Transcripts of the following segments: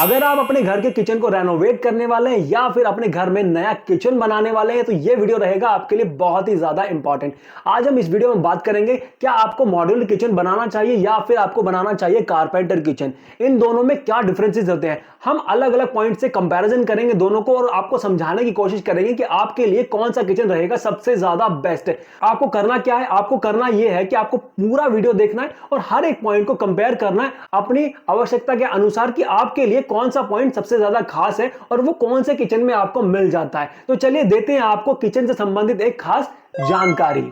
अगर आप अपने घर के किचन को रेनोवेट करने वाले हैं या फिर अपने घर में नया किचन बनाने वाले हैं तो ये वीडियो रहेगा आपके लिए बहुत ही ज्यादा इंपॉर्टेंट। आज हम इस वीडियो में बात करेंगे क्या आपको मॉड्यूलर किचन बनाना चाहिए या फिर आपको बनाना चाहिए कारपेंटर किचन। इन दोनों में क्या डिफरेंसेस होते हैं, हम अलग अलग पॉइंट से कंपैरिजन करेंगे दोनों को और आपको समझाने की कोशिश करेंगे कि आपके लिए कौन सा किचन रहेगा सबसे ज्यादा बेस्ट है। आपको करना क्या है, आपको करना यह है कि आपको पूरा वीडियो देखना है और हर एक पॉइंट को कंपेयर करना है अपनी आवश्यकता के अनुसार कि आपके लिए कौन सा पॉइंट सबसे ज्यादा खास है और वो कौन से किचन में आपको मिल जाता है। तो चलिए देते हैं आपको किचन से संबंधित एक खास जानकारी।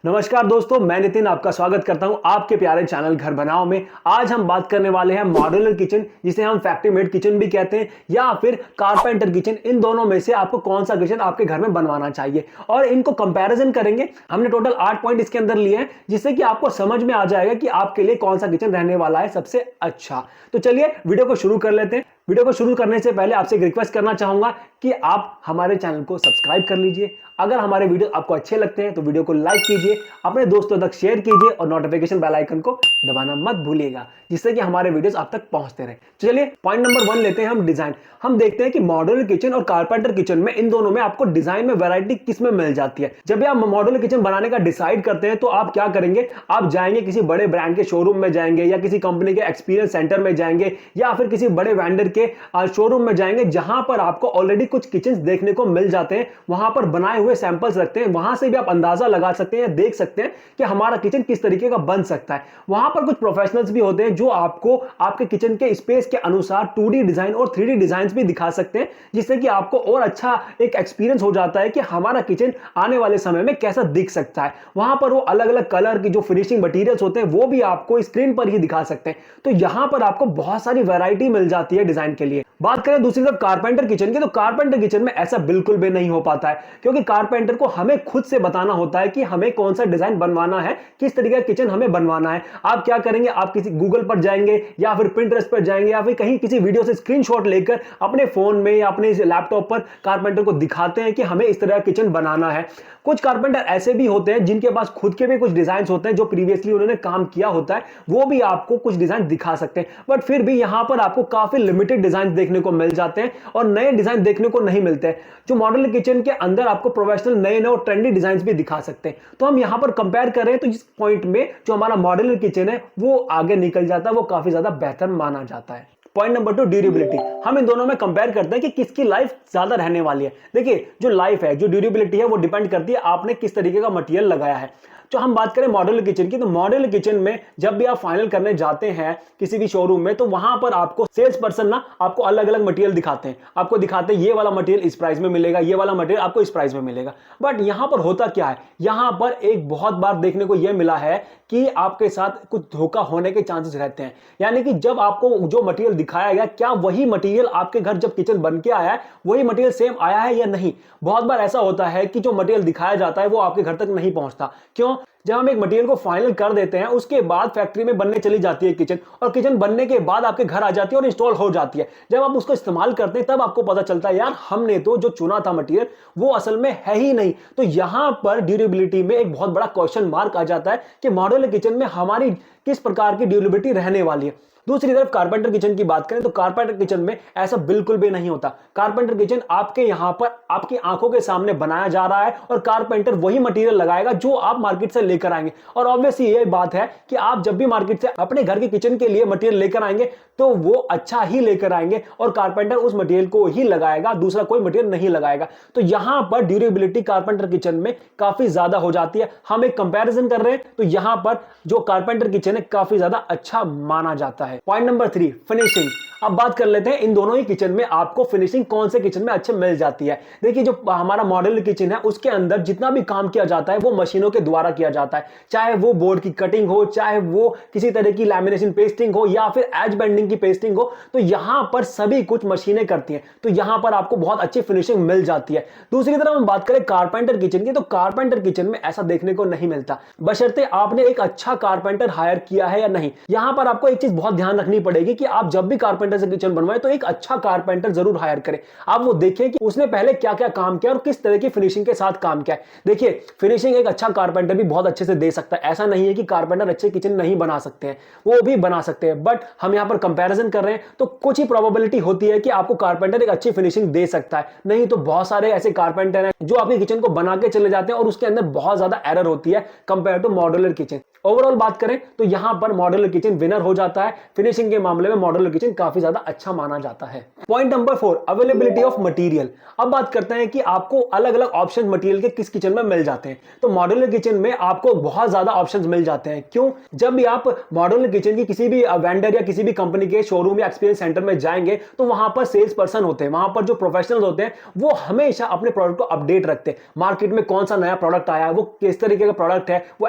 नमस्कार दोस्तों, मैं नितिन आपका स्वागत करता हूं आपके प्यारे चैनल घर बनाओ में। आज हम बात करने वाले हैं मॉड्यूलर किचन, जिसे हम फैक्ट्री मेड किचन भी कहते हैं या फिर कारपेंटर किचन। इन दोनों में से आपको कौन सा किचन आपके घर में बनवाना चाहिए और इनको कंपैरिजन करेंगे। हमने टोटल 8 पॉइंट इसके अंदर लिए हैं जिससे कि आपको समझ में आ जाएगा कि आपके लिए कौन सा किचन रहने वाला है सबसे अच्छा। तो चलिए वीडियो को शुरू कर लेते हैं। वीडियो को शुरू करने से पहले आपसे एक रिक्वेस्ट करना चाहूंगा कि आप हमारे चैनल को सब्सक्राइब कर लीजिए। अगर हमारे वीडियो आपको अच्छे लगते हैं तो वीडियो को लाइक कीजिए, अपने दोस्तों तक शेयर कीजिए और नोटिफिकेशन बेल आइकन को दबाना मत भूलिएगा जिससे कि हमारे वीडियोस आप तक पहुंचते रहे। चलिए पॉइंट नंबर 1 लेते हैं हम, डिजाइन। हम देखते हैं कि मॉड्यूलर किचन और कारपेंटर किचन में इन दोनों में आपको डिजाइन में वैरायटी किस में मिल जाती है। जब भी आप मॉड्यूलर किचन बनाने का डिसाइड करते हैं तो आप क्या करेंगे, आप जाएंगे किसी बड़े ब्रांड के शोरूम में जाएंगे या किसी कंपनी के एक्सपीरियंस सेंटर में जाएंगे या फिर किसी बड़े वेंडर के शोरूम में जाएंगे जहां पर आपको ऑलरेडी कुछ किचन देखने को मिल जाते हैं, वहां पर बनाए हुए सैंपल्स रखते हैं। वहां से भी आप अंदाजा लगा सकते हैं, देख सकते हैं कि हमारा किचन किस तरीके का बन सकता है। वहां पर कुछ प्रोफेशनल्स भी होते हैं जो आपको आपके किचन के स्पेस के अनुसार 2D डिजाइन और 3D डिजाइन भी दिखा सकते हैं जिससे कि आपको और अच्छा एक एक्सपीरियंस हो जाता है कि हमारा किचन आने वाले समय में कैसा दिख सकता है। वहां पर वो अलग अलग कलर की जो फिनिशिंग मटेरियल्स होते हैं वो भी आपको स्क्रीन पर ही दिखा सकते हैं। तो यहां पर आपको बहुत सारी वैरायटी मिल जाती है डिजाइन के लिए। बात करें दूसरी तरफ कारपेंटर किचन की, तो कारपेंटर किचन में ऐसा बिल्कुल भी नहीं हो पाता है क्योंकि कारपेंटर को हमें खुद से बताना होता है कि हमें कौन सा डिजाइन बनवाना है, किस तरीके का किचन हमें बनवाना है। आप क्या करेंगे, आप किसी गूगल पर जाएंगे या फिर पिंटरेस्ट पर जाएंगे या फिर कहीं किसी वीडियो से स्क्रीनशॉट लेकर अपने फोन में या अपने लैपटॉप पर कारपेंटर को दिखाते हैं कि हमें इस तरह का किचन बनाना है। कुछ कारपेंटर ऐसे भी होते हैं जिनके पास खुद के भी कुछ डिजाइन होते हैं जो प्रीवियसली उन्होंने काम किया होता है, वो भी आपको कुछ डिजाइन दिखा सकते हैं। बट फिर भी यहां पर आपको काफी लिमिटेड डिजाइन देखने को मिल जाते हैं और नए डिजाइन देखने को नहीं मिलते हैं। जो मॉड्यूलर किचन के अंदर आपको प्रोफेशनल नए नए और ट्रेंडी डिजाइन भी दिखा सकते हैं। तो हम यहां पर कंपेयर करें तो इस पॉइंट में जो हमारा मॉड्यूलर किचन है वो आगे निकल जाता है, वो काफी ज्यादा बेहतर माना जाता है। Point number 2, durability. हम इन दोनों में कंपेयर करते हैं कि किसकी लाइफ ज्यादा रहने वाली है। देखिए जो लाइफ है, जो ड्यूरेबिलिटी है, वो डिपेंड करती है आपने किस तरीके का मटेरियल लगाया है। जो हम बात करें मॉड्यूलर किचन की, तो मॉड्यूलर किचन में जब भी आप फाइनल करने जाते हैं किसी भी शोरूम में तो वहां पर आपको सेल्स पर्सन ना आपको अलग अलग मटेरियल दिखाते हैं, आपको दिखाते हैं ये वाला मटेरियल इस प्राइस में मिलेगा, ये वाला मटेरियल आपको इस प्राइस में मिलेगा। बट यहां पर होता क्या है, यहां पर एक बहुत बार देखने को यह मिला है कि आपके साथ कुछ धोखा होने के चांसेस रहते हैं। यानी कि जब आपको जो मटेरियल दिखाया गया, क्या वही मटेरियल आपके घर जब किचन बन के आया है वही मटेरियल सेम आया है या नहीं। बहुत बार ऐसा होता है कि जो मटेरियल दिखाया जाता है वो आपके घर तक नहीं पहुंचता। क्यों? जब हम एक मटेरियल को फाइनल कर देते हैं उसके बाद फैक्ट्री में बनने चली जाती है किचन, और किचन बनने के बाद आपके घर आ जाती है और इंस्टॉल हो जाती है। जब आप उसको इस्तेमाल करते हैं तब आपको पता चलता है यार हमने तो जो चुना था मटेरियल वो असल में है ही नहीं। तो यहां पर ड्यूरेबिलिटी में एक बहुत बड़ा क्वेश्चन मार्क आ जाता है कि मॉड्यूलर किचन में हमारी किस प्रकार की ड्यूरेबिलिटी रहने वाली है। दूसरी तरफ कारपेंटर किचन की बात करें तो कारपेंटर किचन में ऐसा बिल्कुल भी नहीं होता। कारपेंटर किचन आपके यहां पर आपकी आंखों के सामने बनाया जा रहा है और कारपेंटर वही मटेरियल लगाएगा जो आप मार्केट से लेकर आएंगे। और ऑब्वियसली ये बात है कि आप जब भी मार्केट से अपने घर के किचन के लिए मटेरियल लेकर आएंगे तो वो अच्छा ही लेकर आएंगे और कारपेंटर उस मटेरियल को ही लगाएगा, दूसरा कोई मटेरियल नहीं लगाएगा। तो यहां पर ड्यूरेबिलिटी कारपेंटर किचन में काफी ज्यादा हो जाती है। हम एक कंपैरिजन कर रहे हैं तो यहां पर जो कारपेंटर किचन है काफी ज्यादा अच्छा माना जाता है। Point number 3, finishing. अब बात कर लेते हैं इन दोनों ही किचन में आपको फिनिशिंग कौन से किचन में अच्छे मिल जाती है। देखिए जो हमारा मॉड्यूलर किचन है उसके अंदर जितना भी काम किया जाता है वो मशीनों के द्वारा किया जाता है, चाहे वो बोर्ड की कटिंग हो, चाहे वो किसी तरह की लैमिनेशन पेस्टिंग हो या फिर एज बेंडिंग की पेस्टिंग हो, तो यहां पर सभी कुछ मशीनें करती हैं। तो यहां पर आपको बहुत अच्छी फिनिशिंग मिल जाती है। दूसरी तरफ हम बात करें कारपेंटर किचन की, तो कारपेंटर किचन में ऐसा देखने को नहीं मिलता, बशर्ते आपने एक अच्छा कारपेंटर हायर किया है या नहीं। यहां पर आपको एक चीज बहुत ध्यान रखनी पड़ेगी कि आप जब भी कारपेंटर कारपेंटर से किचन बनवाए तो एक अच्छा कारपेंटर जरूर हायर करें। आप वो देखें कि उसने पहले क्या क्या काम किया और किस तरह की फिनिशिंग के साथ काम किया है। देखिए, फिनिशिंग एक अच्छा कारपेंटर भी बहुत अच्छे से दे सकता है। ऐसा नहीं है कि कारपेंटर अच्छे किचन नहीं बना सकते हैं, वो भी बना सकते हैं, बट हम यहां पर कंपैरिजन कर रहे हैं तो कुछ ही प्रोबेबिलिटी होती है कि आपको कारपेंटर एक अच्छी फिनिशिंग दे सकता है। नहीं तो बहुत सारे ऐसे कारपेंटर हैं जो आपके किचन को बना के चले जाते हैं और उसके अंदर बहुत ज्यादा एरर होती है compare to modular kitchen. Overall बात करें तो यहां पर मॉड्यूलर किचन विनर हो जाता है। फिनिशिंग के मामले में मॉड्यूलर किचन काफी ज्यादा अच्छा माना जाता है। Point number 4, availability of material. अब बात करते हैं कि आपको अलग अलग ऑप्शन मटेरियल के किस किचन में मिल जाते हैं। तो मॉड्यूलर किचन में आपको बहुत ज्यादा ऑप्शंस मिल जाते हैं। क्यों? जब भी आप मॉड्यूलर किचन की किसी भी वेंडर या किसी भी कंपनी के शोरूम या एक्सपीरियंस सेंटर में जाएंगे तो वहां पर सेल्स पर्सन होते हैं, वहां पर जो प्रोफेशनल्स होते हैं वो हमेशा अपने प्रोडक्ट को अपडेट रखते हैं। मार्केट में कौन सा नया प्रोडक्ट आया है, वो किस तरीके का प्रोडक्ट है, वो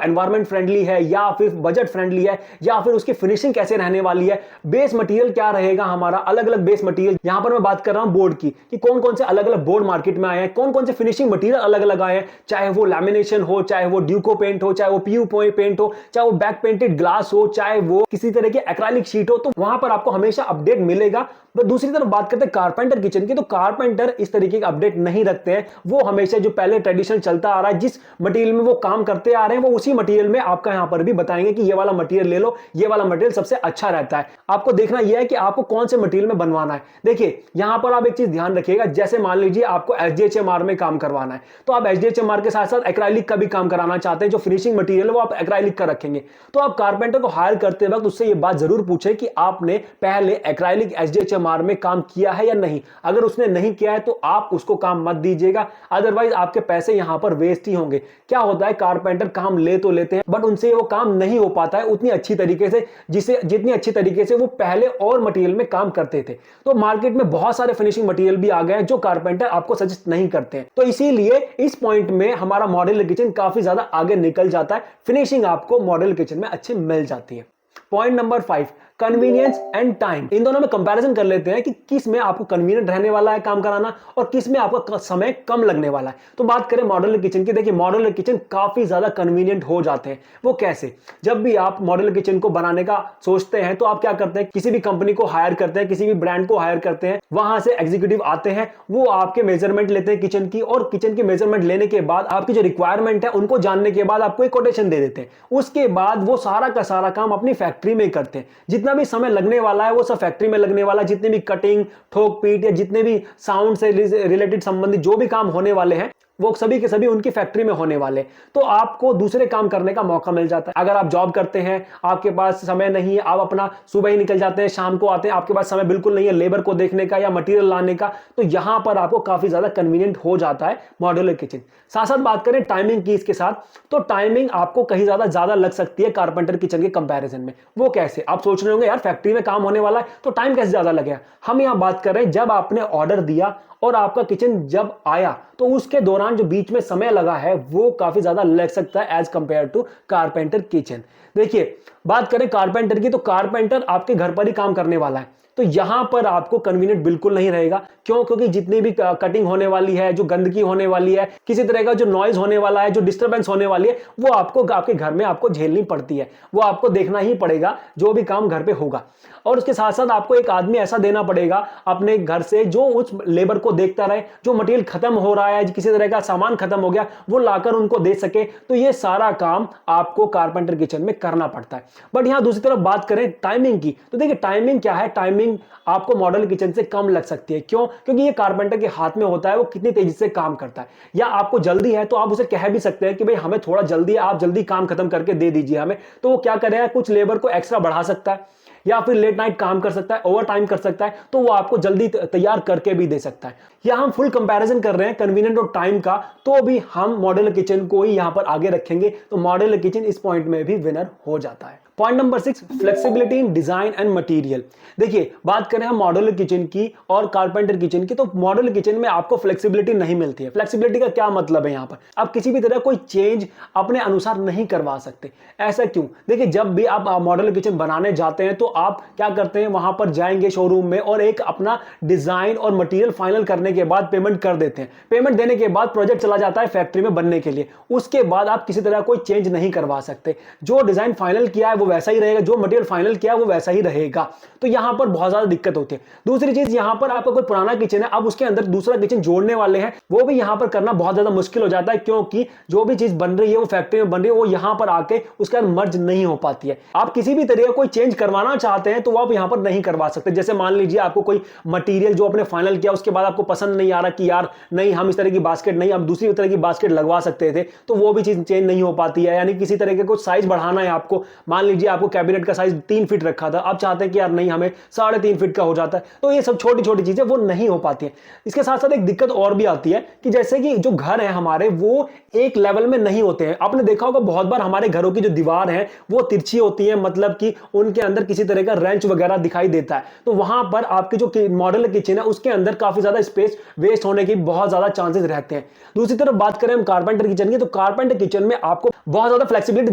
एनवायरमेंट फ्रेंडली है या फिर बजट फ्रेंडली है, या फिर उसकी फिनिशिंग कैसे रहने वाली है, बेस मटेरियल क्या रहेगा हमारा, अलग अलग बेस मटेरियल। यहां पर मैं बात कर रहा हूं बोर्ड की कि कौन कौन से अलग अलग बोर्ड मार्केट में आए हैं, कौन कौन से फिनिशिंग मटेरियल अलग अलग आए हैं, चाहे वो लैमिनेशन हो, चाहे वो ड्यूको पेंट हो, चाहे वो पीयू पेंट हो, चाहे वो बैक पेंटेड ग्लास हो, चाहे वो किसी तरह की एक्राइलिक शीट हो, तो वहां पर आपको हमेशा अपडेट मिलेगा। बट दूसरी तरफ बात करते हैं कारपेंटर किचन की, तो कारपेंटर इस तरीके का अपडेट नहीं रखते हैं। वो हमेशा जो पहले ट्रेडिशन चलता आ रहा है, जिस मटेरियल में वो काम करते आ रहे हैं, वो उसी मटेरियल में आपका यहां पर भी बताएंगे कि ये वाला मटेरियल ले लो, ये वाला मटेरियल सबसे अच्छा रहता है। आपको देखना यह है कि आपको कौन से मटेरियल में बनवाना है। देखिए, यहां पर आप एक चीज ध्यान रखिएगा, जैसे मान लीजिए आपको एचडीएचएमआर में काम करवाना है, तो आप एचडीएचएमआर के साथ साथ एक्राइलिक का भी काम कराना चाहते हैं, जो फिनिशिंग मटेरियल है वो आप एक्राइलिक का रखेंगे, तो आप कारपेंटर को हायर करते वक्त उससे ये बात जरूर पूछे कि आपने पहले एक्राइलिक एचडीएचएमआर में काम किया है या नहीं। अगर उसने नहीं किया है तो आप उसको काम मत दीजिएगा, अदरवाइज आपके पैसे यहां पर वेस्ट ही होंगे। क्या होता है, कारपेंटर काम ले तो लेते हैं बट उनसे वो काम नहीं हो पाता है उतनी अच्छी तरीके से जितनी अच्छी तरीके से वो पहले और मटेरियल में काम करते थे। तो मार्केट में बहुत सारे फिनिशिंग मटेरियल भी आ गए हैं जो कारपेंटर आपको सजेस्ट नहीं करते हैं। तो इसीलिए इस पॉइंट में हमारा मॉड्यूलर किचन काफी ज्यादा आगे निकल जाता है, फिनिशिंग आपको मॉड्यूलर किचन में अच्छी मिल जाती है। Point number 5, convenience and time. इन दोनों में कंपैरिजन कर लेते हैं कि किस में आपको कन्वीनियंट रहने वाला है काम कराना और किस में आपका समय कम लगने वाला है। तो बात करें मॉड्यूलर किचन की, देखिए मॉड्यूलर किचन काफी ज्यादा कन्वीनियंट हो जाते हैं। वो कैसे? जब भी आप मॉड्यूलर किचन को बनाने का सोचते हैं तो आप क्या करते हैं, किसी भी कंपनी को हायर करते हैं, किसी भी ब्रांड को हायर करते हैं, वहां से एग्जीक्यूटिव आते हैं, वो आपके मेजरमेंट लेते हैं किचन की, और किचन की मेजरमेंट लेने के बाद आपकी जो रिक्वायरमेंट है उनको जानने के बाद आपको एक कोटेशन दे देते हैं। उसके बाद वो सारा का सारा काम अपनी फैक्ट्री में करते हैं। जितना भी समय लगने वाला है वो सब फैक्ट्री में लगने वाला है। जितने भी कटिंग, ठोक पीट या जितने भी साउंड से रिलेटेड संबंधित जो भी काम होने वाले हैं वो सभी के सभी उनकी फैक्ट्री में होने वाले। तो आपको दूसरे काम करने का मौका मिल जाता है। अगर आप जॉब करते हैं, आपके पास समय नहीं है, आप अपना सुबह ही निकल जाते हैं, शाम को आते हैं, आपके पास समय बिल्कुल नहीं है लेबर को देखने का या मटेरियल लाने का, तो यहां पर आपको काफी ज्यादा कन्वीनियंट हो जाता है मॉड्यूलर किचन। साथ साथ बात करें टाइमिंग की इसके साथ, तो टाइमिंग आपको कहीं ज्यादा लग सकती है कारपेंटर किचन के कंपैरिजन में। वो कैसे? आप सोच रहे होंगे यार फैक्ट्री में काम होने वाला है तो टाइम कैसे ज्यादा लगेगा। हम यहां बात कर रहे हैं जब आपने ऑर्डर दिया और आपका किचन जब आया तो उसके दौरान जो बीच में समय लगा है वो काफी ज्यादा लग सकता है as compare to carpenter kitchen. देखिए, बात करें कारपेंटर की, तो कारपेंटर आपके घर पर ही काम करने वाला है, तो यहां पर आपको कन्वीनियंट बिल्कुल नहीं रहेगा। क्यों? क्योंकि जितनी भी कटिंग होने वाली है, जो गंदगी होने वाली है, किसी तरह का जो नॉइज होने वाला है, जो डिस्टर्बेंस होने वाली है, वो आपको आपके घर में आपको झेलनी पड़ती है, वो आपको देखना ही पड़ेगा जो भी काम घर पे होगा। और उसके साथ साथ आपको एक आदमी ऐसा देना पड़ेगा अपने घर से जो उस लेबर को देखता रहे, जो मटेरियल खत्म हो रहा है, किसी तरह का सामान खत्म हो गया वो लाकर उनको दे सके। तो ये सारा काम आपको कारपेंटर किचन में करना पड़ता है। बट यहां दूसरी तरफ बात करें टाइमिंग की, तो देखिए टाइमिंग क्या है, टाइमिंग आपको मॉडल किचन से कम लग सकती है। क्यों? क्योंकि ये कारपेंटर के हाथ में होता है वो कितनी तेजी से काम करता है। या आपको जल्दी है तो आप उसे कह भी सकते हैं कि भाई हमें थोड़ा जल्दी है, आप जल्दी काम खत्म करके दे दीजिए हमें। तो वो क्या करेगा, कुछ लेबर को एक्स्ट्रा बढ़ा सकता है या फिर लेट नाइट काम कर सकता है, ओवर टाइम कर सकता है, तो वो आपको जल्दी तैयार करके भी दे सकता है। या हम फुल कंपैरिजन कर रहे हैं कन्वीनियंट और टाइम का, तो भी हम मॉड्यूलर किचन को ही यहां पर आगे रखेंगे। तो मॉड्यूलर किचन इस पॉइंट में भी विनर हो जाता है। Point number 6, flexibility in design and material. देखिए, बात करें हम मॉड्यूलर किचन की और कारपेंटर किचन की, तो मॉड्यूलर किचन में आपको फ्लेक्सिबिलिटी नहीं मिलती है। फ्लेक्सिबिलिटी का क्या मतलब है? यहां पर आप किसी भी तरह कोई चेंज अपने अनुसार नहीं करवा सकते। ऐसा क्यों? देखिए, जब भी आप मॉड्यूलर किचन बनाने जाते हैं तो आप क्या करते हैं, वहां पर जाएंगे शोरूम में और एक अपना डिजाइन और मटेरियल फाइनल करने के बाद पेमेंट कर देते हैं। पेमेंट देने के बाद प्रोजेक्ट चला जाता है फैक्ट्री में बनने के लिए। उसके बाद आप किसी तरह कोई चेंज नहीं करवा सकते। जो डिजाइन फाइनल किया है वो वैसा ही रहेगा, जो मटेरियल फाइनल किया वो वैसा ही रहेगा। तो यहां पर बहुत ज्यादा दिक्कत होती है। दूसरी चीज, यहां पर आपका कोई पुराना किचन है, अब उसके अंदर दूसरा किचन जोड़ने वाले हैं, वो भी यहां पर करना बहुत ज्यादा मुश्किल हो जाता है, क्योंकि जो भी चीज बन रही है वो फैक्ट्री में बन रही है, वो यहां पर आके उसके अंदर मर्ज नहीं हो पाती है। आप किसी भी तरह का कोई चेंज करवाना चाहते हैं तो आप यहां पर नहीं करवा सकते। जैसे मान लीजिए आपको कोई मटेरियल जो आपने फाइनल किया उसके बाद आपको पसंद नहीं आ रहा कि यार नहीं हम इस तरह की बास्केट नहीं, अब दूसरी तरह की बास्केट लगवा सकते थे, तो वो भी चीज चेंज नहीं हो पाती है। यानी किसी तरह का कुछ साइज बढ़ाना है आपको, मान लीजिए आपको कैबिनेट का साइज 3 फीट रखा था, आप चाहते हैं कि यार नहीं हमें 3.5 फीट का हो जाता है, तो ये सब छोटी छोटी चीजें वो नहीं हो पाती है। इसके साथ साथ एक दिक्कत और भी आती है कि जैसे कि जो घर है हमारे वो एक लेवल में नहीं होते हैं। आपने देखा होगा बहुत बार हमारे घरों की जो दीवार है वो तिरछी होती है, मतलब कि उनके अंदर किसी तरह का रेंच वगैरह दिखाई देता है। तो वहां पर आपकी जो मॉडल किचन है उसके अंदर काफी ज्यादा स्पेस वेस्ट होने की बहुत ज्यादा चांसेस रहते हैं। दूसरी तरफ बात करें हम कारपेंटर किचन की, तो कारपेंटर किचन में आपको बहुत ज्यादा फ्लेक्सिबिलिटी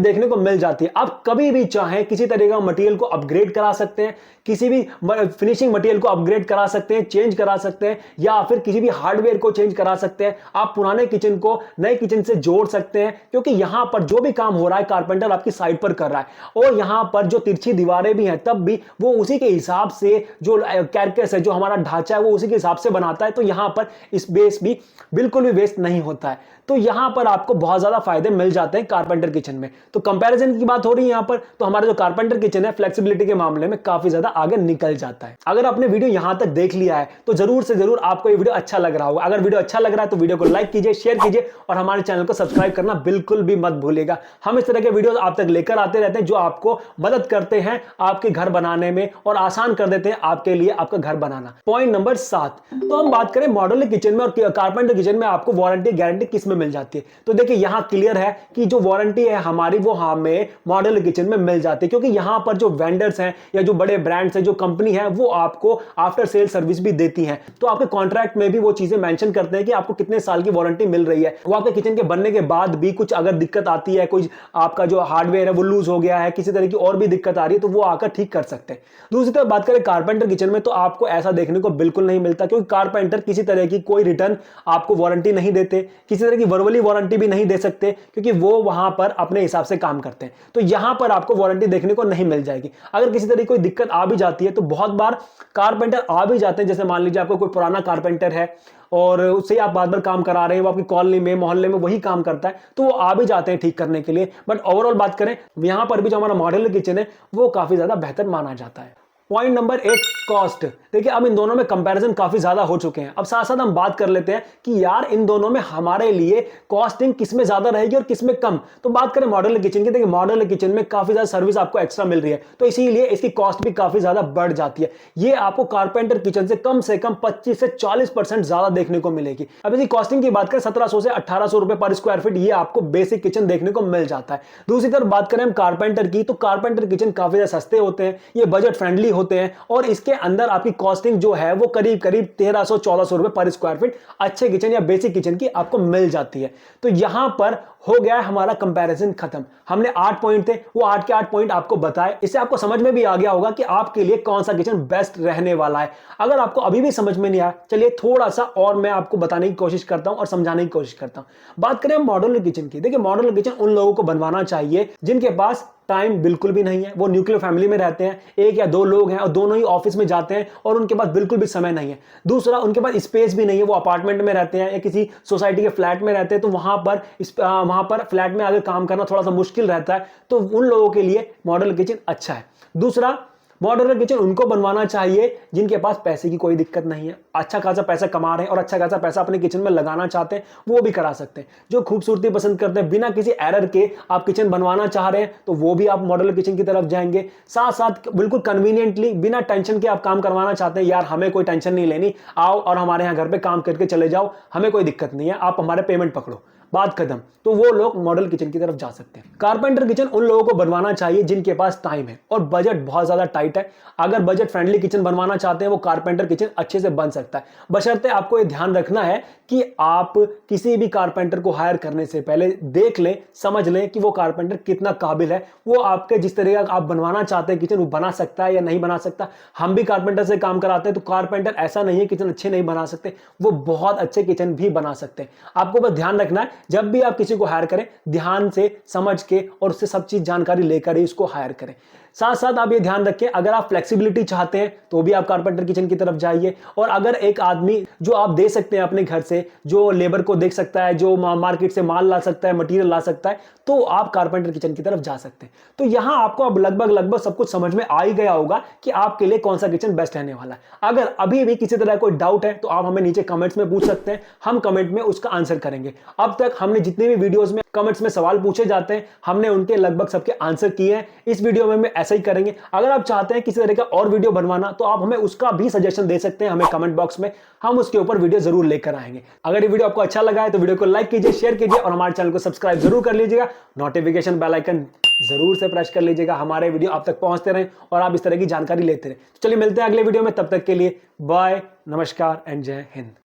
देखने को मिल जाती है। आप कभी भी चाहें किसी तरह का मटेरियल को अपग्रेड करा सकते हैं, किसी भी फिनिशिंग मटेरियल को अपग्रेड करा सकते हैं, चेंज करा सकते हैं, या फिर किसी भी हार्डवेयर को चेंज करा सकते हैं। आप पुराने किचन को नए किचन से जोड़ सकते हैं, क्योंकि यहां पर जो भी काम हो रहा है कारपेंटर आपकी साइड पर कर रहा है। और यहां पर जो तिरछी दीवारें भी हैं तब भी वो उसी के हिसाब से, जो कैरकस है, जो हमारा ढांचा है वो उसी के हिसाब से बनाता है। तो यहां पर स्पेस भी बिल्कुल भी वेस्ट नहीं होता है। तो यहां पर आपको बहुत ज्यादा फायदे मिल जाते हैं कारपेंटर किचन में। तो कंपैरिजन की बात हो रही है यहां पर, तो हमारा जो कारपेंटर किचन है फ्लेक्सिबिलिटी के मामले में काफी ज्यादा आगे निकल जाता है। अगर आपने वीडियो यहां तक देख लिया है तो जरूर से जरूर आपको ये वीडियो अच्छा लग रहा होगा। अगर वीडियो अच्छा लग रहा है तो वीडियो को लाइक कीजिए, शेयर कीजिए और हमारे चैनल को सब्सक्राइब करना बिल्कुल भी मत भूलिएगा। हम इस तरह के वीडियो आप तक लेकर आते रहते हैं जो आपको मदद करते हैं आपके घर बनाने में और आसान कर देते हैं आपके लिए आपका घर बनाना। पॉइंट नंबर 7, तो हम बात करें मॉड्यूलर किचन में और कारपेंटर किचन में आपको वारंटी गारंटी किस में मिल जाती है। तो देखिए यहां क्लियर है कि जो वारंटी है हमारी वो हमें मॉड्यूलर किचन में मिल जाती है, क्योंकि यहां पर जो वेंडर्स हैं या जो बड़े ब्रांड्स हैं, जो कंपनी है, वो आपको आफ्टर सेल सर्विस भी देती हैं। तो आपके कॉन्ट्रैक्ट में भी वो चीजें मेंशन करते हैं कि आपको कितने साल की वारंटी मिल रही है। वो आपके किचन के बनने के बाद भी कुछ अगर दिक्कत आती है, कोई आपका जो हार्डवेयर है वो लूज हो गया है, किसी तरह की और भी दिक्कत आ रही है, तो वो आकर ठीक कर सकते हैं। दूसरी तरफ बात करें कारपेंटर किचन में, तो आपको ऐसा देखने को बिल्कुल नहीं मिलता, क्योंकि कारपेंटर किसी तरह की कोई रिटर्न आपको वारंटी नहीं देते, किसी तरह की वर्बली वारंटी भी नहीं दे सकते, क्योंकि वो वहां पर अपने हिसाब से काम करते हैं। तो यहां पर आपको वारंटी देखने को नहीं मिल जाएगी। अगर किसी तरह की कोई दिक्कत आ भी जाती है तो बहुत बार कारपेंटर आ भी जाते हैं। जैसे मान लीजिए आपको कोई पुराना कारपेंटर है और उससे आप बार बार काम करा रहे हैं, वो आपकी कॉलोनी में मोहल्ले में वही काम करता है, तो वो आ भी जाते हैं ठीक करने के लिए। बट ओवरऑल बात करें यहां पर भी जो हमारा मॉड्यूलर किचन है वो काफी ज्यादा बेहतर माना जाता है। Point number 8, cost. देखिए अब इन दोनों में कंपैरिजन काफी ज्यादा हो चुके हैं। अब साथ साथ हम बात कर लेते हैं कि यार इन दोनों में हमारे लिए कॉस्टिंग किसमें ज्यादा रहेगी और किसमें कम। तो बात करें मॉड्यूलर किचन की, देखिए मॉड्यूलर किचन में काफी ज्यादा सर्विस आपको एक्स्ट्रा मिल रही है, तो इसीलिए इसकी कॉस्ट भी काफी ज्यादा बढ़ जाती है। ये आपको कारपेंटर किचन से कम 25 से 40% ज्यादा देखने को मिलेगी। अब इसकी कॉस्टिंग की बात करें 1700 से 1800 रुपए पर स्क्वायर फीट ये आपको बेसिक किचन देखने को मिल जाता है। दूसरी तरफ बात करें हम कारपेंटर की, तो कारपेंटर किचन काफी ज्यादा सस्ते होते हैं, ये बजट फ्रेंडली होते हैं और इसके अंदर आपकी कॉस्टिंग जो है वो करीब करीब 1300-1400 रुपए पर स्क्वायर फीट अच्छे किचन या बेसिक किचन की आपको मिल जाती है। तो यहां पर हो गया है हमारा कंपैरिजन खत्म। हमने 8 पॉइंट थे, वो 8 के 8 पॉइंट आपको बताए। इससे आपको समझ में भी आ गया होगा कि आपके लिए कौन सा किचन बेस्ट रहने वाला है। अगर आपको अभी भी समझ में नहीं आया, चलिए थोड़ा सा और मैं आपको बताने की कोशिश करता हूं और समझाने की कोशिश करता हूं। बात करें मॉड्यूलर किचन की, देखिए मॉड्यूलर किचन उन लोगों को बनवाना चाहिए जिनके पास टाइम बिल्कुल भी नहीं है, वो न्यूक्लियर फैमिली में रहते हैं, 1 या 2 लोग हैं और दोनों ही ऑफिस में जाते हैं और उनके पास बिल्कुल भी समय नहीं है। दूसरा, उनके पास स्पेस भी नहीं है, वो अपार्टमेंट में रहते हैं या किसी सोसाइटी के फ्लैट में रहते हैं, तो वहां पर फ्लैट में आगे काम करना थोड़ा सा मुश्किल रहता है। तो उन लोगों के लिए मॉड्यूलर किचन अच्छा है। दूसरा, मॉड्यूलर किचन उनको बनवाना चाहिए जिनके पास पैसे की कोई दिक्कत नहीं है, अच्छा खासा पैसा कमा रहे हैं और अच्छा खासा पैसा अपने किचन में लगाना चाहते हैं, वो भी करा सकते हैं। जो खूबसूरती पसंद करते हैं, बिना किसी एरर के आप किचन बनवाना चाह रहे हैं, तो वो भी आप मॉड्यूलर किचन की तरफ जाएंगे। साथ साथ बिल्कुल कन्वीनियंटली बिना टेंशन के आप काम करवाना चाहते हैं, यार हमें कोई टेंशन नहीं लेनी, आओ और हमारे यहाँ घर पे काम करके चले जाओ, हमें कोई दिक्कत नहीं है, आप हमारे पेमेंट पकड़ो, बात खत्म, तो वो लोग मॉडल किचन की तरफ जा सकते हैं। कारपेंटर किचन उन लोगों को बनवाना चाहिए जिनके पास टाइम है और बजट बहुत ज्यादा टाइट है। अगर बजट फ्रेंडली किचन बनवाना चाहते हैं, वो कारपेंटर किचन अच्छे से बन सकता है, बशर्ते आपको ये ध्यान रखना है कि आप किसी भी कारपेंटर को हायर करने से पहले देख लें, समझ लें कि वो कारपेंटर कितना काबिल है, वो आपके जिस तरह का आप बनवाना चाहते हैं किचन वो बना सकता है या नहीं बना सकता। हम भी कारपेंटर से काम कराते हैं, तो कारपेंटर ऐसा नहीं है किचन अच्छे नहीं बना सकते, वो बहुत अच्छे किचन भी बना सकते हैं। आपको बस ध्यान रखना है जब भी आप किसी को हायर करें, ध्यान से समझ के और उससे सब चीज जानकारी लेकर ही उसको हायर करें। साथ साथ आप ये ध्यान रखें, अगर आप फ्लेक्सिबिलिटी चाहते हैं तो भी आप कारपेंटर किचन की तरफ जाइए। और अगर एक आदमी जो आप दे सकते हैं अपने घर से, जो लेबर को देख सकता है, जो मार्केट से माल ला सकता है, मटेरियल ला सकता है, तो आप कारपेंटर किचन की तरफ जा सकते हैं। तो यहां आपको अब लगभग सब कुछ समझ में आ ही गया होगा कि आपके लिए कौन सा किचन बेस्ट रहने वाला है। अगर अभी भी किसी तरह कोई डाउट है तो आप हमें नीचे कमेंट्स में पूछ सकते हैं, हम कमेंट में उसका आंसर करेंगे। अब तक हमने जितने भी वीडियोस में कमेंट्स में सवाल पूछे जाते हैं, हमने उनके लगभग सबके आंसर किए हैं। इस वीडियो में ऐसा ही करेंगे। अगर आप चाहते हैं किसी तरह का और वीडियो बनवाना तो आप हमें उसका भी सजेशन दे सकते हैं हमें कमेंट बॉक्स में, हम उसके ऊपर वीडियो जरूर लेकर आएंगे। अगर ये वीडियो आपको अच्छा लगा है तो वीडियो को लाइक कीजिए, शेयर कीजिए और हमारे चैनल को सब्सक्राइब जरूर कर लीजिएगा। नोटिफिकेशन बेल आइकन जरूर से प्रेस कर लीजिएगा, हमारे वीडियो आप तक पहुंचते रहें और आप इस तरह की जानकारी लेते रहें। तो चलिए मिलते हैं अगले वीडियो में, तब तक के लिए बाय, नमस्कार एंड जय हिंद।